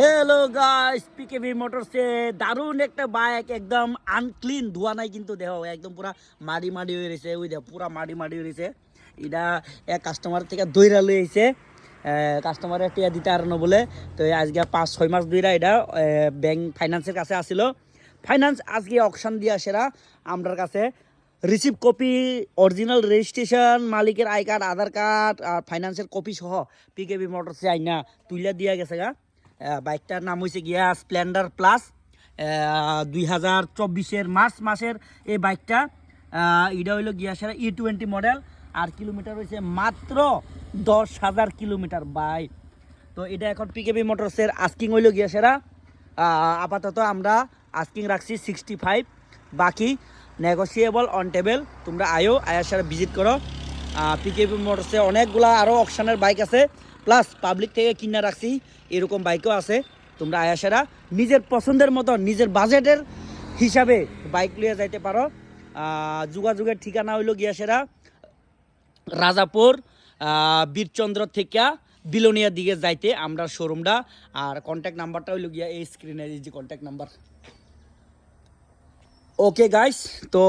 Hello guys, pKb মোটরসে দারুণ একটা bike, একদম আনক্লিন, ধোয়া নাই কিন্তু দেহ একদম পুরা মাটি মাটি হয়ে রয়েছে। ওই দেখ পুরা মাটি মাটি হয়ে রয়েছে। এটা এক কাস্টমার থেকে দইরা লই আইছে, কাস্টমারের টিয়া দিতে আর বলে। তো আজকে 5-6 মাস দইরা এটা ব্যাংক ফাইন্যান্সের কাছে আসিল। ফাইন্যান্স আজকে অকশন দিয়ে আসেরা আমরার কাছে রিসিভ কপি, অরিজিনাল রেজিস্ট্রেশন, মালিকের আই কার্ড, আধার কার্ড আর ফাইন্যান্সের কপি সহ পিকেবি মোটরসে আইনা তুইলা দিয়া গেছে গা। বাইকটার নাম হয়েছে গিয়া স্প্লেন্ডার প্লাস, 2024 মার্চ মাসের এই বাইকটা। এটা হইলো গিয়া সেরা E20 মডেল, আর কিলোমিটার হয়েছে মাত্র 10,000 কিলোমিটার বাইক। তো এটা এখন পিকেবি মোটরসের আস্কিং হইলো গিয়া সেরা। আপাতত আমরা আস্কিং রাখছি 65, বাকি নেগোসিয়েবল অন টেবল। তোমরা আয়ার সাথে ভিজিট করো। পিকেবি মোটরসে অনেকগুলা আরও অকশনের বাইক আছে, প্লাস পাবলিক থেকে কিনা রাখছি এরকম বাইকও আছে। তোমরা আয়াসেরা নিজের পছন্দের মতো নিজের বাজেটের হিসাবে বাইক লিয়ে যাইতে পারো। যোগাযোগের ঠিকানা হইল গিয়াসেরা রাজাপুর, বীরচন্দ্র থেকে বিলোনিয়ার দিকে যাইতে আমরা শোরুমটা। আর কন্ট্যাক্ট নাম্বারটা হইল গিয়া এই স্ক্রিনের যে কন্ট্যাক্ট নাম্বার। ওকে গাইস, তো